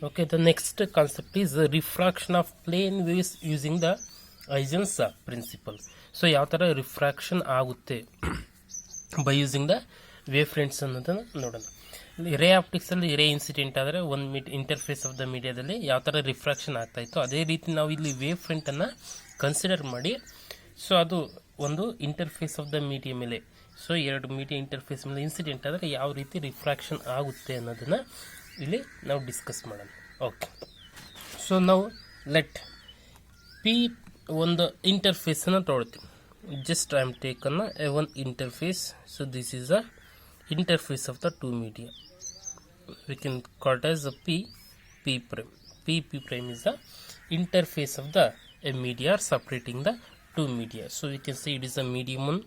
Okay, the next concept is refraction of plane waves using the Huygens principle. So ಯಾವ ಥರ refraction ಆಗುತ್ತೆ by using the wave fronts ಅನ್ನೋದನ್ನು ನೋಡೋಣ. ರೇ ಆಪ್ಟಿಕ್ಸಲ್ಲಿ ರೇ ಇನ್ಸಿಡೆಂಟ್ ಆದರೆ ಒಂದು ಇಂಟರ್ಫೇಸ್ ಆಫ್ ದ ಮೀಡಿಯಾದಲ್ಲಿ ಯಾವ ಥರ ರಿಫ್ರಾಕ್ಷನ್ ಆಗ್ತಾ ಇತ್ತು ಅದೇ ರೀತಿ ನಾವು ಇಲ್ಲಿ ವೇವ್ ಫ್ರಂಟನ್ನು ಕನ್ಸಿಡರ್ ಮಾಡಿ, ಸೊ ಅದು ಒಂದು ಇಂಟರ್ಫೇಸ್ ಆಫ್ ದ ಮೀಡಿಯಾ ಮೇಲೆ, ಸೊ ಎರಡು ಮೀಡಿಯಾ ಇಂಟರ್ಫೇಸ್ ಮೇಲೆ ಇನ್ಸಿಡೆಂಟ್ ಆದರೆ ಯಾವ ರೀತಿ ರಿಫ್ರಾಕ್ಷನ್ ಆಗುತ್ತೆ ಅನ್ನೋದನ್ನು ಇಲ್ಲಿ ನಾವು ಡಿಸ್ಕಸ್ ಮಾಡೋಣ. ಓಕೆ, ಸೊ ನಾವು ಲೆಟ್ ಪಿ ಒಂದು ಇಂಟರ್ಫೇಸನ್ನು ತೊಗೊಳ್ತೀವಿ. Just I am taken one interface. So this is a interface of the two media. We can call it as a P prime. P prime is the interface of the media separating the two media. So we can say it is a medium 1,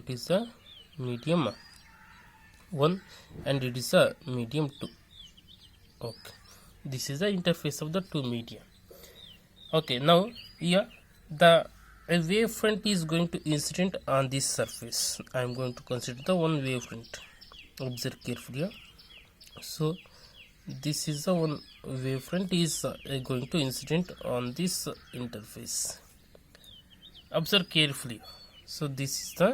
it is a medium 1 and it is a medium 2. Okay, this is the interface of the two media. Okay, now here the a wave front is going to incident on this surface. I am going to consider the one wave front. Observe carefully here. So this is the one wave front is going to incident on this interface. Observe carefully. So this is the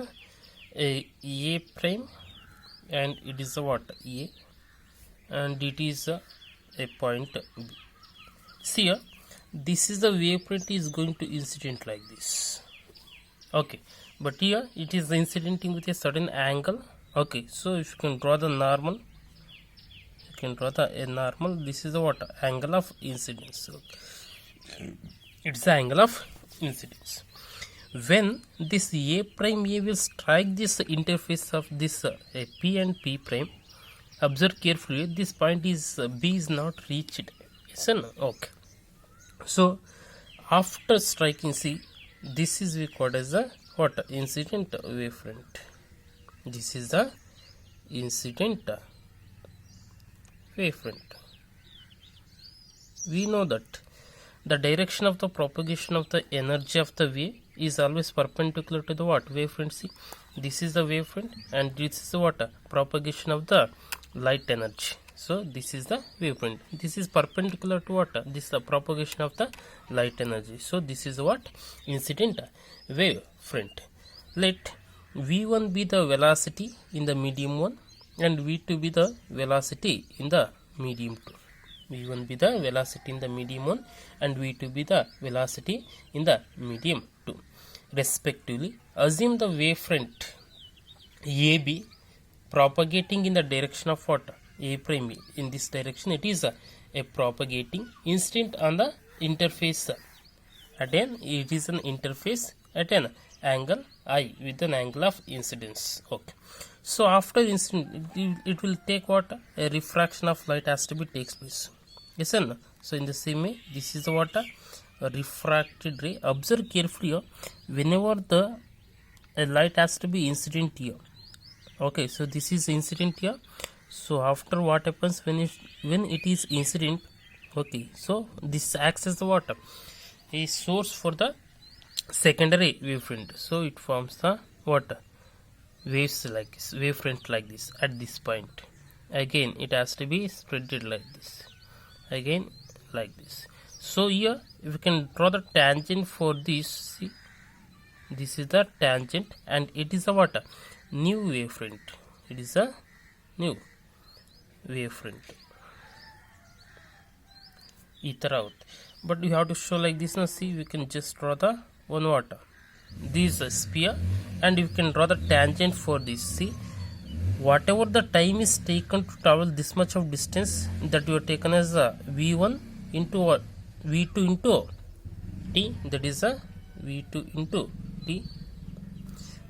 A prime and it is a what? A, and it is a point B. See here, this is the wave front is going to incident like this. Okay, but here it is incidenting with a certain angle. Okay, so if you can draw the normal, you can draw the a normal. This is the what? Angle of incidence. Okay. It's the angle of incidence. When this A prime A will strike this interface of this P and P prime, observe carefully, this point is B is not reached. Yes or no? Okay. So after striking, see, this is we called as the what? Incident wavefront. This is the incident wavefront. We know that the direction of the propagation of the energy of the wave is always perpendicular to the what? Wavefront. See, this is the wavefront and this is the what? Propagation of the light energy. So this is the wavefront. This is perpendicular to what? This is the propagation of the light energy. So this is what? Incident wavefront. Let v1 be the velocity in the medium 1 and v2 be the velocity in the medium 2. v1 be the velocity in the medium 1 and v2 be the velocity in the medium 2 respectively. Assume the wavefront AB propagating in the direction of what? A prime. In this direction it is a propagating incident on the interface. Again it is an interface at an angle I with an angle of incidence. Okay, so after incident it will take what? A refraction of light has to be takes place. Yes or no? So in the same way this is the what? A refracted ray. Observe carefully here. Whenever the light has to be incident here. Okay, so this is incident here. So after what happens when it is incident? Okay, so this acts as the what? A source for the secondary wavefront. So it forms the what? Waves like this, wavefront like this at this point. Again it has to be spreaded like this. Again like this. So here if you can draw the tangent for this, see, this is the tangent and it is a what? New wavefront. It is a new wavefront. ಈ ಥರ ಆಗುತ್ತೆ. But you have to show like this. Now see, we can just draw the one what? This sphere and you can draw the tangent for this. See, whatever the time is taken to travel this much of distance, that you are taken as v1 into what? v2 into t, that is a v2 into t,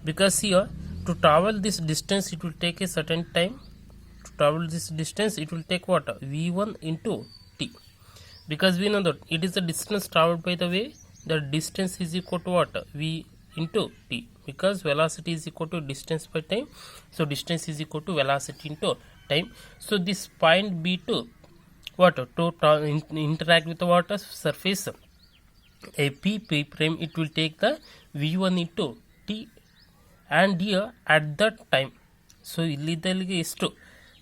because here to travel this distance it will take a certain time. To travel this distance it will take what? v1 into t, because we know that it is the distance traveled by the wave. The distance is equal to what? V into t, because velocity is equal to distance by time. So distance is equal to velocity into time. So this point B2 what? To interact with the water surface a P prime, it will take the v1 into t, and here at that time, so ಇಲ್ಲಿದ್ದಲ್ಲಿಗೆ ಎಷ್ಟು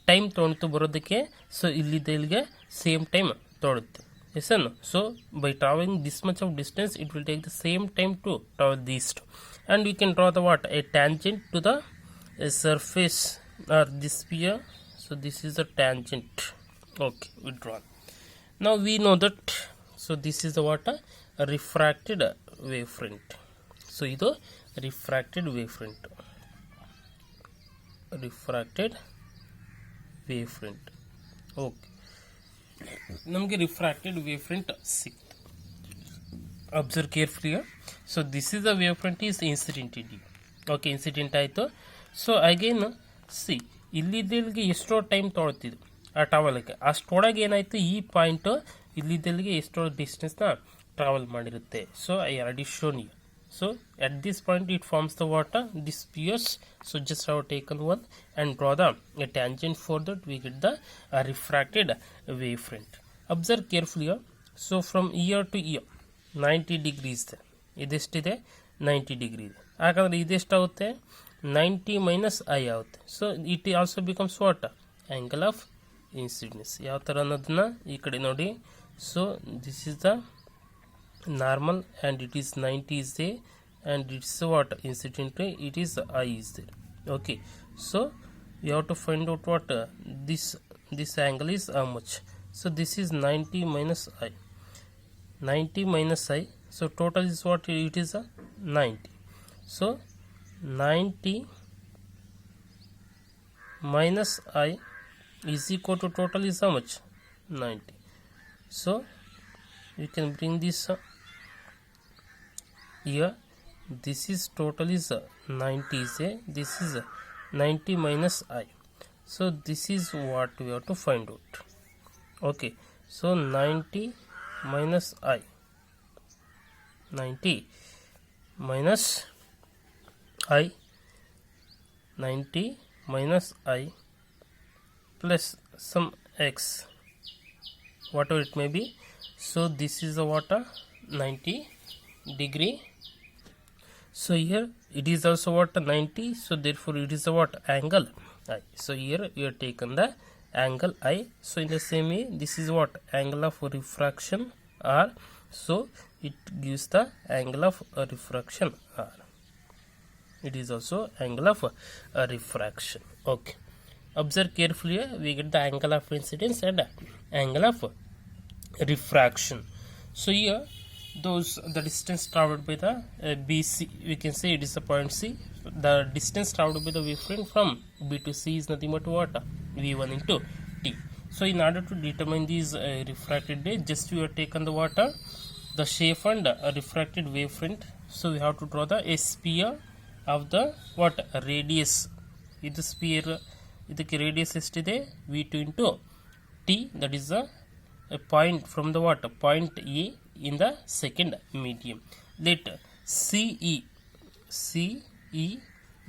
time ತೊಗೊಳ್ತು ಬರೋದಕ್ಕೆ? So ಇಲ್ಲಿದ್ದಲ್ಲಿಗೆ same time ತೊಗೊಳುತ್ತೆ. Yes or no? So by traveling this much of distance, it will take the same time to travel these two. And we can draw the what? A tangent to the surface or this sphere. So this is the tangent. Okay, we draw. Now we know that, so this is the what? A refracted wavefront. So ಇದು refracted wavefront. Refracted wavefront. Okay, ನಮಗೆ refracted wave front ಸಿಕ್ತು. Observe carefully. So this is the wave front is incident ಇಲ್ಲಿ. Okay, incident ಆಯಿತು. So again see, ಇಲ್ಲಿದ್ದಲ್ಲಿಗೆ ಎಷ್ಟೋ time ತೊಗೊಳ್ತಿದ್ದು ಆ ಟ್ರಾವೆಲ್ಗೆ, ಅಷ್ಟೊಳಗೆ ಏನಾಯಿತು, ಈ point ಇಲ್ಲಿದ್ದಲ್ಲಿಗೆ ಎಷ್ಟೋ ಡಿಸ್ಟೆನ್ಸ್ನ ಟ್ರಾವೆಲ್ ಮಾಡಿರುತ್ತೆ. So I already shown you. So at this point it forms the water, this spheres. So just have taken one and draw the a tangent for that, we get the refracted wavefront. Observe carefully. So from ear to ear 90 degrees there. ಇದೆಷ್ಟಿದೆ 90 degree ಇದೆ. ಹಾಗಾದರೆ ಇದೆಷ್ಟಾಗುತ್ತೆ 90 minus I ಆಗುತ್ತೆ. So it also becomes what? Angle of incidence. ಯಾವ ಥರ ಅನ್ನೋದನ್ನ ಈ ಕಡೆ ನೋಡಿ. So this is the normal and it is 90 is there, and it's what? Incident ray, it is I is there. Okay, so you have to find out what this angle is how much. So this is 90 minus I. 90 minus I. So total is what? It is 90. So 90 minus I is equal to total is how much? 90. So you can bring this here. This is total is 90 is a, this is 90 minus I. So this is what we have to find out. Okay, so 90 minus I, 90 minus I, 90 minus I plus some x, whatever it may be. So this is the water 90 degree. So here it is also what? 90. So therefore it is the what? Angle I. So here you have taken the angle I. So in the same way, this is what? Angle of refraction R. So it gives the angle of refraction R. It is also angle of refraction. Okay, observe carefully. We get the angle of incidence and angle of refraction. So here the distance traveled by the BC, we can say it is a point C. The distance traveled by the wavefront from B to C is nothing but what? V1 into T. So in order to determine these refracted day, just we have taken the water, the shape and refracted wavefront. So we have to draw the a sphere of the what? Radius. ಇದು spear, ಇದಕ್ಕೆ radius ಎಷ್ಟಿದೆ? V2 into T. That is a point from the what? Point A in the second medium. Let CE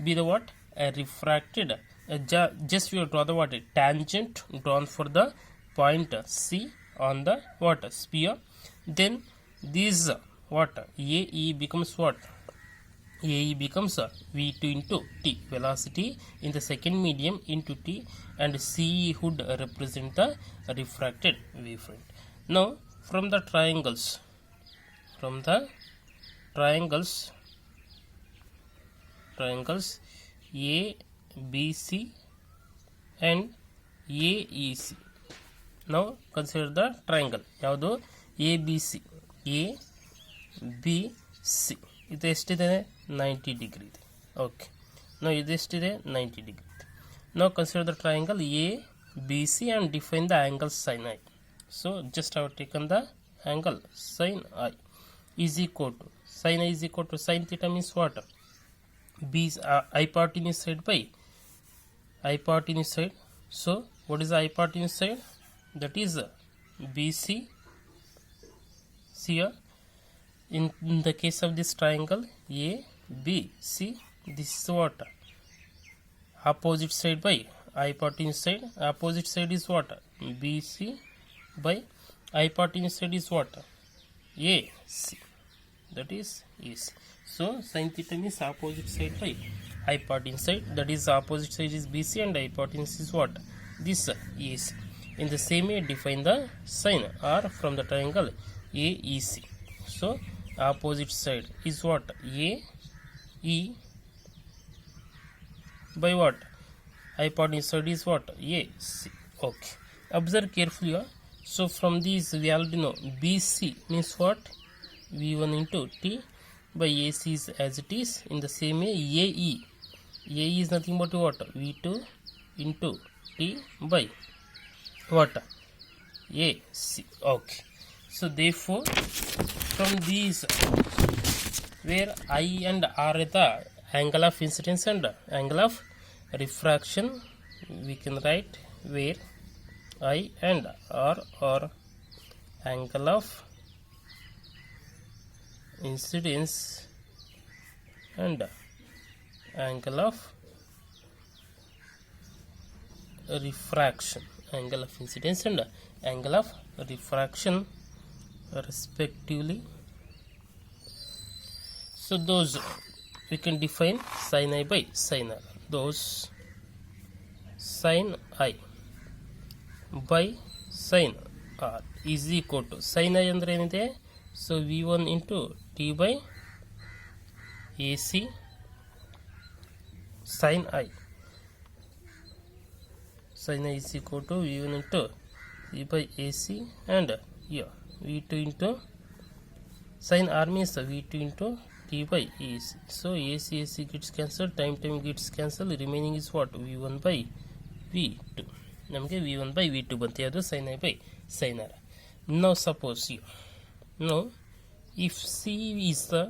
be the what? A refracted. Just we will draw the what? A tangent drawn for the point C on the what? Sphere. Then this what? AE becomes what? AE becomes V2 into T, velocity in the second medium into T, and CE would represent the refracted wavefront. Now from the triangles A, B, C and AEC. Now consider the triangle. ಯಾವುದು? ABC. ABC ಇದು ಎಷ್ಟಿದೆ? 90 degree ಇದೆ. Okay, ನಾವು ಇದು ಎಷ್ಟಿದೆ? 90 degree ಇದೆ. Now consider the triangle ABC and define the angle sin I. So just have taken the angle sin I is equal to, sin I is equal to, sin theta means what? B is hypotenuse side by hypotenuse side. So what is the hypotenuse side? That is BC. See here, in the case of this triangle ABC, this is what? Opposite side by hypotenuse side. Opposite side is what? BC by hypotenuse side is what? AC. That is AC. So sin theta means opposite side by hypotenuse side. That is opposite side is BC and hypotenuse is what? This AC. In the same way, define the sine r from the triangle AEC. So opposite side is what? AE by what? Hypotenuse side is what? AC. Okay. Observe carefully. So from these we already know BC means what? V1 into T by AC is as it is. In the same way, AE is nothing but what? V2 into T by what? AC. Okay. So therefore, from these, where I and R are the angle of incidence and angle of refraction, we can write where I and R are angle of incidence and angle of refraction, angle of incidence and angle of refraction respectively. So those we can define sin I by sin R. Those sin I by sin R is equal to sin I andre enide. So V1 into T by AC sin I. Sin I is equal to V1 into T by AC and here V2 into sin R means V2 into T by AC. So AC gets cancelled, time gets cancelled, remaining is what? V1 by V2. ನಮಗೆ V1 by V2 ಬಂತು, ಅದು sin I by sin R. Now suppose here, now if C is the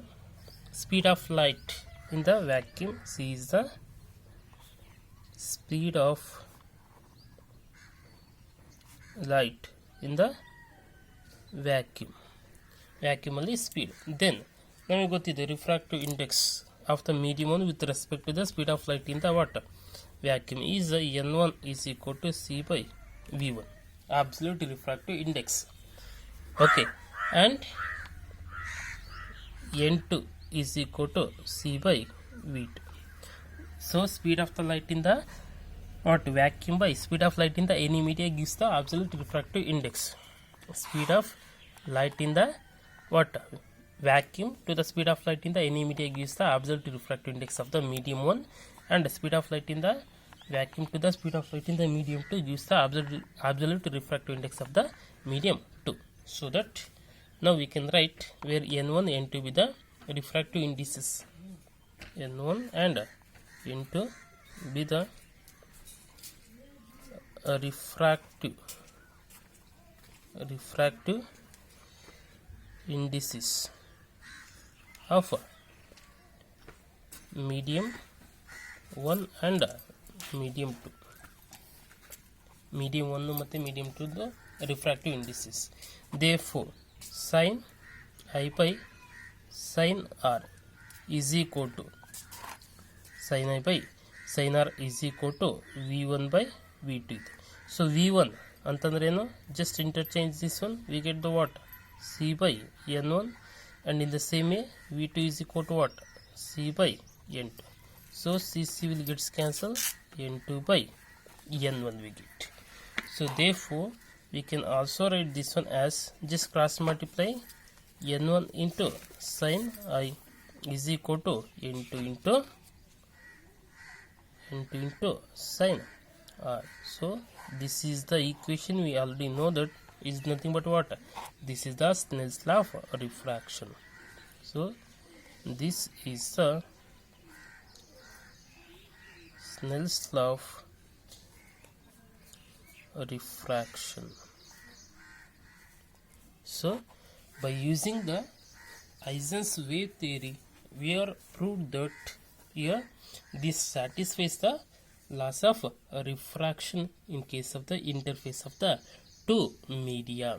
speed of light in the vacuum, C is the speed of light in the vacuum ಅಲ್ಲಿ speed, then ನಮಗೆ ಗೊತ್ತಿದೆ refractive index of the medium one with respect to the speed of light in the what? Vacuum is N1 is equal to C by V1, absolute refractive index. Okay, and N2 is equal to C by V2. So speed of the light in the what? Vacuum by speed of light in the any media gives the absolute refractive index. Speed of light in the what? Vacuum to the speed of light in the any media gives the absolute refractive index of the medium 1, and speed of light in the vacuum to the speed of light in the medium 2 gives the absolute refractive index of the medium 2. So that now we can write where N1 N2 be the refractive indices, N1 and N2 be the refractive indices of medium 1 and medium 2. Medium 1 ಮತ್ತು medium 2 the refractive indices. Therefore, sin I by sin R is equal to sin I by sin R is equal to V1 by V2. So V1 ಅಂತಂದ್ರೆ ಏನು? Just interchange this one, we get the what? C by N1, and in the same way V2 is equal to what? C by N2. So CC will get cancelled, N2 by N1 we get. So therefore we can also write this one as just cross multiply N1 into sin I is equal to N2 into sin R. So this is the equation we already know that is nothing but what? This is the Snell's law of refraction. So this is the Snell's law of refraction. So by using the Huygens wave theory, we are proved that here this satisfies the laws of refraction in case of the interface of the two media.